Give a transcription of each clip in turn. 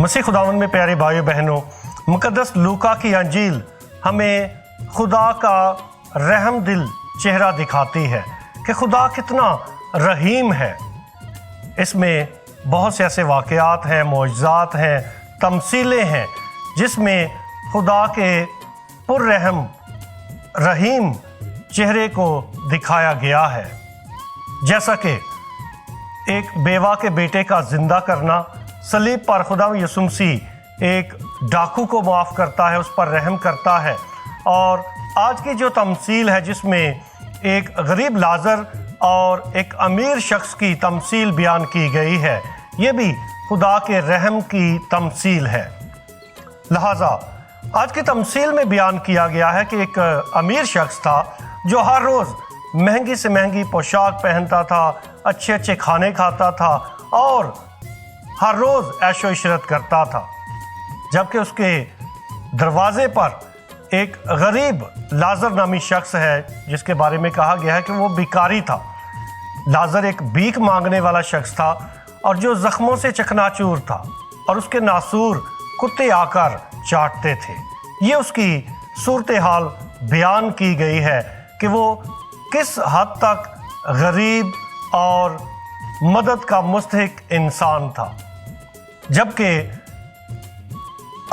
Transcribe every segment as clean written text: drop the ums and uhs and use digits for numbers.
मसीह खुदावन में प्यारे भाइयों बहनों, मुकद्दस लूका की अंजील हमें खुदा का रहम दिल चेहरा दिखाती है कि खुदा कितना रहीम है। इसमें बहुत से ऐसे वाक़यात हैं, मौजज़ात हैं, तमसीलें हैं जिसमें खुदा के पुररहम रहीम चेहरे को दिखाया गया है। जैसा कि एक बेवा के बेटे का ज़िंदा करना, सलीब पर खुदा यीशु मसीह एक डाकू को माफ़ करता है, उस पर रहम करता है। और आज की जो तमसील है जिसमें एक गरीब लाज़र और एक अमीर शख्स की तमसील बयान की गई है, ये भी खुदा के रहम की तमसील है। लिहाजा आज की तमसील में बयान किया गया है कि एक अमीर शख्स था जो हर रोज़ महंगी से महंगी पोशाक पहनता था, अच्छे अच्छे खाने खाता था और हर रोज़ ऐशो इशरत करता था, जबकि उसके दरवाज़े पर एक गरीब लाज़र नामी शख्स है जिसके बारे में कहा गया है कि वो भिखारी था। लाज़र एक भीख मांगने वाला शख्स था और जो ज़ख्मों से चकनाचूर था और उसके नासूर कुत्ते आकर चाटते थे। ये उसकी सूरत हाल बयान की गई है कि वो किस हद तक गरीब और मदद का मुस्तहिक इंसान था। जबकि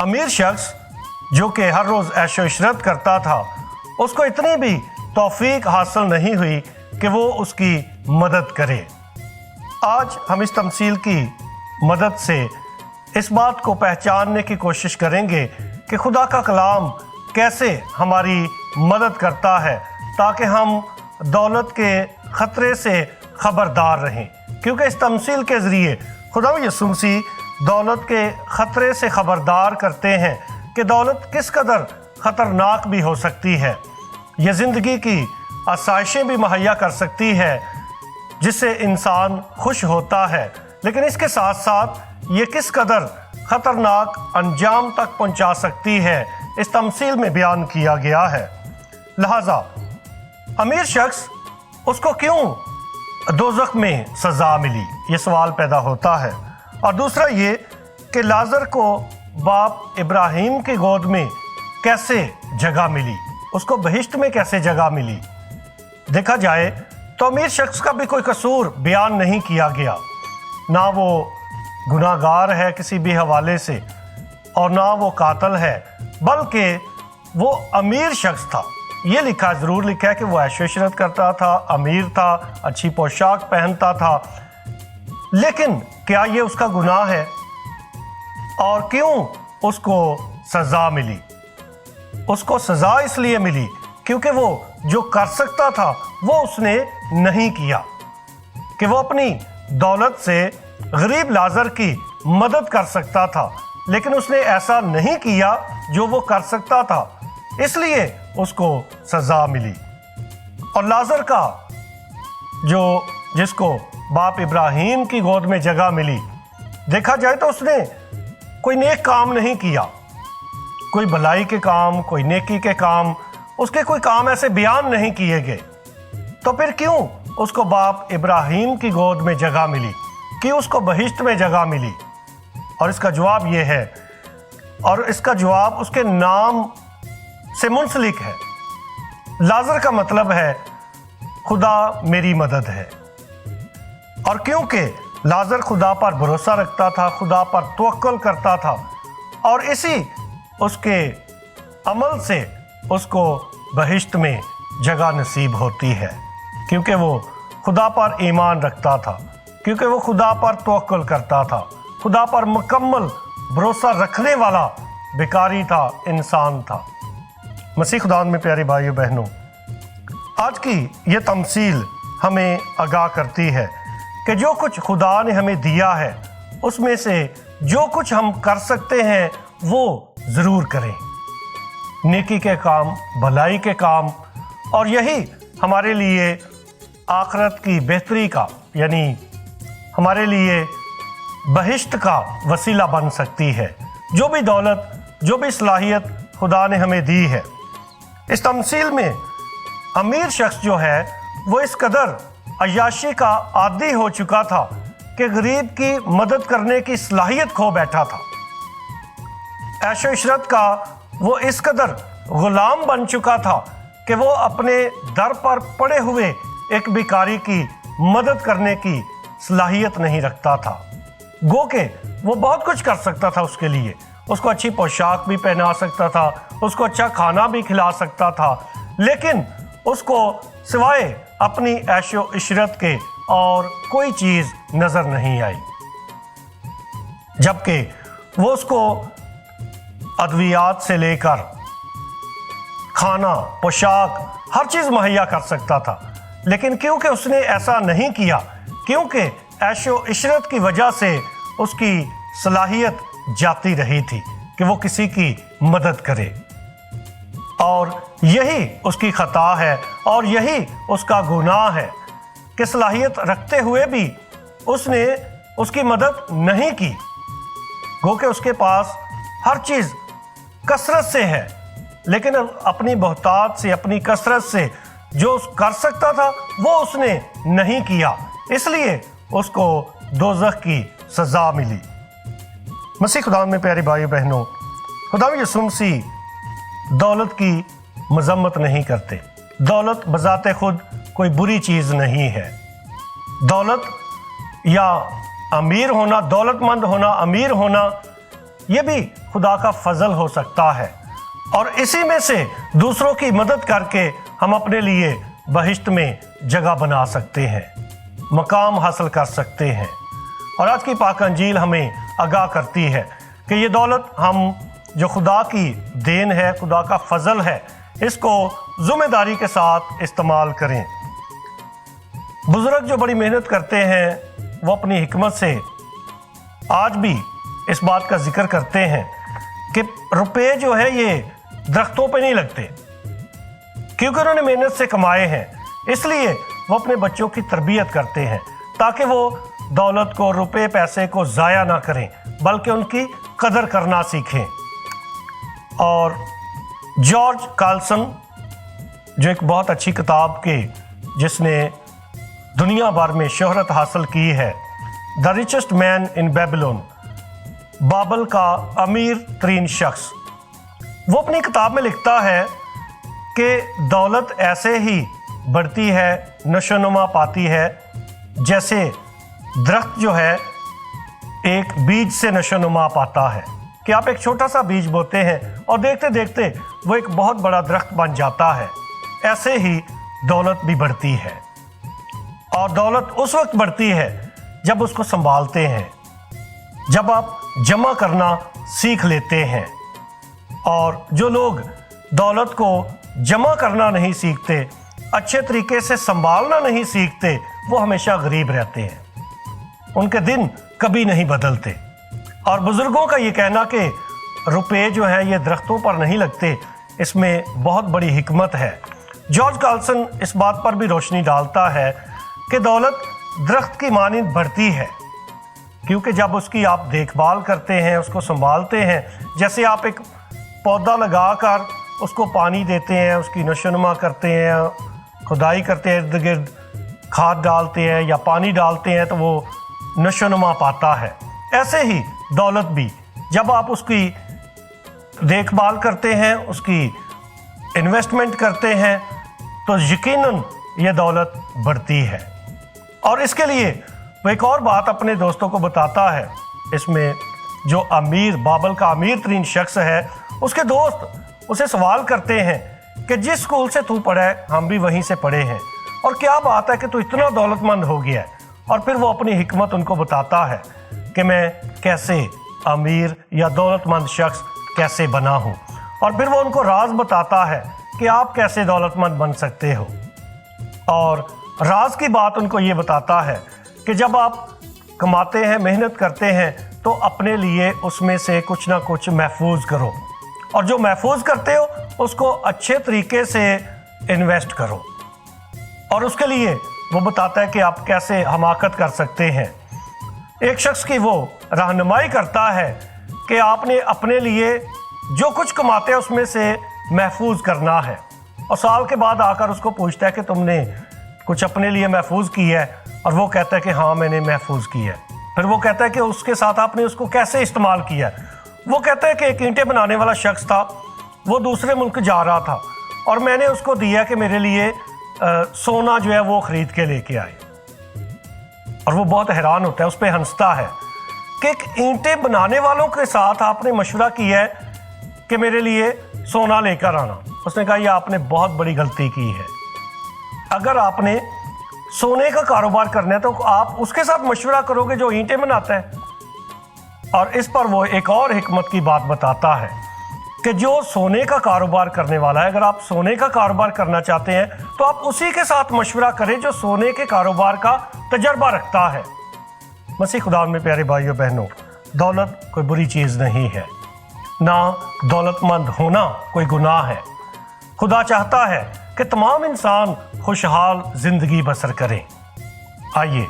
अमीर शख्स जो कि हर रोज़ ऐशो इशरत करता था, उसको इतनी भी तौफीक हासिल नहीं हुई कि वो उसकी मदद करे। आज हम इस तमसील की मदद से इस बात को पहचानने की कोशिश करेंगे कि खुदा का कलाम कैसे हमारी मदद करता है ताकि हम दौलत के ख़तरे से ख़बरदार रहें। क्योंकि इस तमसील के ज़रिए खुदा यीशु मसीह दौलत के ख़तरे से ख़बरदार करते हैं कि दौलत किस कदर ख़तरनाक भी हो सकती है। यह ज़िंदगी की आसाइशें भी मुहैया कर सकती है जिससे इंसान खुश होता है, लेकिन इसके साथ साथ ये किस कदर ख़तरनाक अंजाम तक पहुंचा सकती है, इस तमसील में बयान किया गया है। लिहाजा अमीर शख्स, उसको क्यों दोज़ख में सज़ा मिली, ये सवाल पैदा होता है। और दूसरा ये कि लाज़र को बाप इब्राहीम की गोद में कैसे जगह मिली, उसको बहिश्त में कैसे जगह मिली। देखा जाए तो अमीर शख्स का भी कोई कसूर बयान नहीं किया गया, ना वो गुनाहगार है किसी भी हवाले से और ना वो कातिल है, बल्कि वो अमीर शख्स था। ये ज़रूर लिखा है कि वो ऐशो इशरत करता था, अमीर था, अच्छी पोशाक पहनता था, लेकिन क्या ये उसका गुनाह है? और क्यों उसको सज़ा मिली? उसको सज़ा इसलिए मिली क्योंकि वो जो कर सकता था वो उसने नहीं किया, कि वो अपनी दौलत से गरीब लाज़र की मदद कर सकता था, लेकिन उसने ऐसा नहीं किया जो वो कर सकता था, इसलिए उसको सज़ा मिली। और लाज़र का जिसको बाप इब्राहीम की गोद में जगह मिली, देखा जाए तो उसने कोई नेक काम नहीं किया, कोई भलाई के काम, कोई नेकी के काम, उसके कोई काम ऐसे बयान नहीं किए गए। तो फिर क्यों उसको बाप इब्राहीम की गोद में जगह मिली, क्यों उसको बहिश्त में जगह मिली? और इसका जवाब ये है, और इसका जवाब उसके नाम से मुंसलिक है। लाज़र का मतलब है खुदा मेरी मदद है। और क्योंकि लाज़र खुदा पर भरोसा रखता था, खुदा पर तवक्कुल करता था, और इसी उसके अमल से उसको बहिश्त में जगह नसीब होती है, क्योंकि वो खुदा पर ईमान रखता था, क्योंकि वो खुदा पर तवक्कुल करता था, खुदा पर मुकम्मल भरोसा रखने वाला भिखारी था, इंसान था। मसीह खुदा में प्यारे भाइयों बहनों, आज की ये तमसील हमें आगाह करती है कि जो कुछ खुदा ने हमें दिया है उसमें से जो कुछ हम कर सकते हैं वो ज़रूर करें, नेकी के काम, भलाई के काम, और यही हमारे लिए आखिरत की बेहतरी का, यानी हमारे लिए बहिश्त का वसीला बन सकती है। जो भी दौलत, जो भी सलाहियत खुदा ने हमें दी है। इस तमसील में अमीर शख्स जो है वो इस कदर अय्याशी का आदी हो चुका था कि गरीब की मदद करने की सलाहियत खो बैठा था। ऐशो इशरत का वो इस कदर गुलाम बन चुका था कि वो अपने दर पर पड़े हुए एक भिखारी की मदद करने की सलाहियत नहीं रखता था। गो के वो बहुत कुछ कर सकता था उसके लिए, उसको अच्छी पोशाक भी पहना सकता था, उसको अच्छा खाना भी खिला सकता था, लेकिन उसको सिवाय अपनी ऐशो इशरत के और कोई चीज़ नज़र नहीं आई। जबकि वो उसको अद्वियात से लेकर खाना, पोशाक, हर चीज़ मुहैया कर सकता था, लेकिन क्योंकि उसने ऐसा नहीं किया, क्योंकि ऐशो इशरत की वजह से उसकी सलाहियत जाती रही थी कि वो किसी की मदद करे, और यही उसकी खता है और यही उसका गुनाह है कि सलाहियत रखते हुए भी उसने उसकी मदद नहीं की। गो कि उसके पास हर चीज़ कसरत से है, लेकिन अपनी बहुतात से, अपनी कसरत से जो कर सकता था वो उसने नहीं किया, इसलिए उसको दोज़ख की सज़ा मिली। मसीह खुदा में प्यारे भाइयों बहनों, खुदा यीशु मसीह दौलत की मजम्मत नहीं करते। दौलत बज़ाते खुद कोई बुरी चीज़ नहीं है। दौलत या अमीर होना, दौलतमंद होना, अमीर होना, ये भी खुदा का फजल हो सकता है, और इसी में से दूसरों की मदद करके हम अपने लिए बहिश्त में जगह बना सकते हैं, मकाम हासिल कर सकते हैं। और आज की पाक अंजील हमें आगाह करती है कि ये दौलत हम जो खुदा की देन है, खुदा का फजल है, इसको ज़िम्मेदारी के साथ इस्तेमाल करें। बुज़ुर्ग जो बड़ी मेहनत करते हैं वो अपनी हिकमत से आज भी इस बात का जिक्र करते हैं कि रुपए जो है ये दरख्तों पे नहीं लगते, क्योंकि उन्होंने मेहनत से कमाए हैं, इसलिए वो अपने बच्चों की तरबियत करते हैं ताकि वो दौलत को, रुपए पैसे को ज़ाया ना करें, बल्कि उनकी कदर करना सीखें। और जॉर्ज कार्लसन जो एक बहुत अच्छी किताब के जिसने दुनिया भर में शोहरत हासिल की है, the richest man in Babylon, बाबल का अमीर तरीन शख्स, वो अपनी किताब में लिखता है कि दौलत ऐसे ही बढ़ती है, नशोनुमा पाती है, जैसे दरख्त जो है एक बीज से नशोनुमा पाता है, कि आप एक छोटा सा बीज बोते हैं और देखते देखते वो एक बहुत बड़ा दरख्त बन जाता है। ऐसे ही दौलत भी बढ़ती है, और दौलत उस वक्त बढ़ती है जब उसको संभालते हैं, जब आप जमा करना सीख लेते हैं। और जो लोग दौलत को जमा करना नहीं सीखते, अच्छे तरीके से संभालना नहीं सीखते, वो हमेशा गरीब रहते हैं, उनके दिन कभी नहीं बदलते। और बुजुर्गों का ये कहना कि रुपए जो है ये दरख्तों पर नहीं लगते, इसमें बहुत बड़ी हिकमत है। जॉर्ज कार्लसन इस बात पर भी रोशनी डालता है कि दौलत दरख्त की मानिंद बढ़ती है, क्योंकि जब उसकी आप देखभाल करते हैं, उसको संभालते हैं, जैसे आप एक पौधा लगाकर उसको पानी देते हैं, उसकी नशोनुमा करते हैं, खुदाई करते हैं, इर्द गिर्द खाद डालते हैं या पानी डालते हैं, तो वो नशोनुमा पाता है। ऐसे ही दौलत भी जब आप उसकी देखभाल करते हैं, उसकी इन्वेस्टमेंट करते हैं, तो यकीनन ये दौलत बढ़ती है। और इसके लिए वो एक और बात अपने दोस्तों को बताता है। इसमें जो अमीर, बाबल का अमीर तरीन शख्स है, उसके दोस्त उसे सवाल करते हैं कि जिस स्कूल से तू पढ़ा है हम भी वहीं से पढ़े हैं, और क्या बात है कि तू इतना दौलतमंद हो गया है। और फिर वो अपनी हिकमत उनको बताता है कि मैं कैसे अमीर या दौलतमंद शख्स कैसे बना हूँ, और फिर वो उनको राज बताता है कि आप कैसे दौलतमंद बन सकते हो। और राज की बात उनको ये बताता है कि जब आप कमाते हैं, मेहनत करते हैं, तो अपने लिए उसमें से कुछ ना कुछ महफूज करो, और जो महफूज करते हो उसको अच्छे तरीके से इन्वेस्ट करो। और उसके लिए वो बताता है कि आप कैसे हमाकत कर सकते हैं। एक शख्स की वो रहनुमाई करता है कि आपने अपने लिए जो कुछ कमाते हैं उसमें से महफूज करना है, और साल के बाद आकर उसको पूछता है कि तुमने कुछ अपने लिए महफूज किया है, और वो कहता है कि हाँ मैंने महफूज किया है। फिर वो कहता है कि उसके साथ आपने उसको कैसे इस्तेमाल किया है। وہ کہتا ہے کہ ایک اینٹیں بنانے والا شخص تھا, وہ دوسرے ملک جا رہا تھا اور میں نے اس کو دیا کہ میرے لیے سونا جو ہے وہ خرید کے لے کے آئے. اور وہ بہت حیران ہوتا ہے, اس پہ ہنستا ہے کہ ایک اینٹیں بنانے والوں کے ساتھ آپ نے مشورہ کیا ہے کہ میرے لیے سونا لے کر آنا. اس نے کہا یہ آپ نے بہت بڑی غلطی کی ہے. اگر آپ نے سونے کا کاروبار کرنا ہے تو آپ اس کے ساتھ مشورہ کرو گے جو اینٹیں بناتا ہے. اور اس پر وہ ایک اور حکمت کی بات بتاتا ہے کہ جو سونے کا کاروبار کرنے والا ہے, اگر آپ سونے کا کاروبار کرنا چاہتے ہیں تو آپ اسی کے ساتھ مشورہ کریں جو سونے کے کاروبار کا تجربہ رکھتا ہے. مسیح خدا میں پیارے بھائیو بہنوں, دولت کوئی بری چیز نہیں ہے, نہ دولت مند ہونا کوئی گناہ ہے. خدا چاہتا ہے کہ تمام انسان خوشحال زندگی بسر کریں. آئیے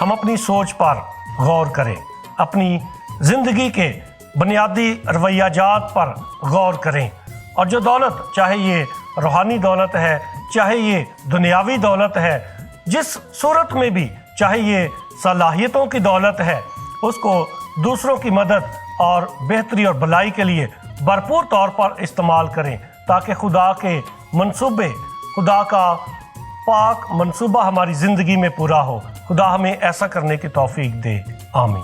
ہم اپنی سوچ پر غور کریں, اپنی زندگی کے بنیادی رویہ جات پر غور کریں, اور جو دولت, چاہے یہ روحانی دولت ہے, چاہے یہ دنیاوی دولت ہے, جس صورت میں بھی, چاہے یہ صلاحیتوں کی دولت ہے, اس کو دوسروں کی مدد اور بہتری اور بھلائی کے لیے بھرپور طور پر استعمال کریں, تاکہ خدا کے منصوبے, خدا کا پاک منصوبہ ہماری زندگی میں پورا ہو. خدا ہمیں ایسا کرنے کی توفیق دے. آمین.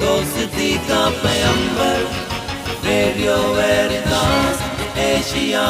دوستی کا پیمبر, ریڈیو ویریتاس ایشیا.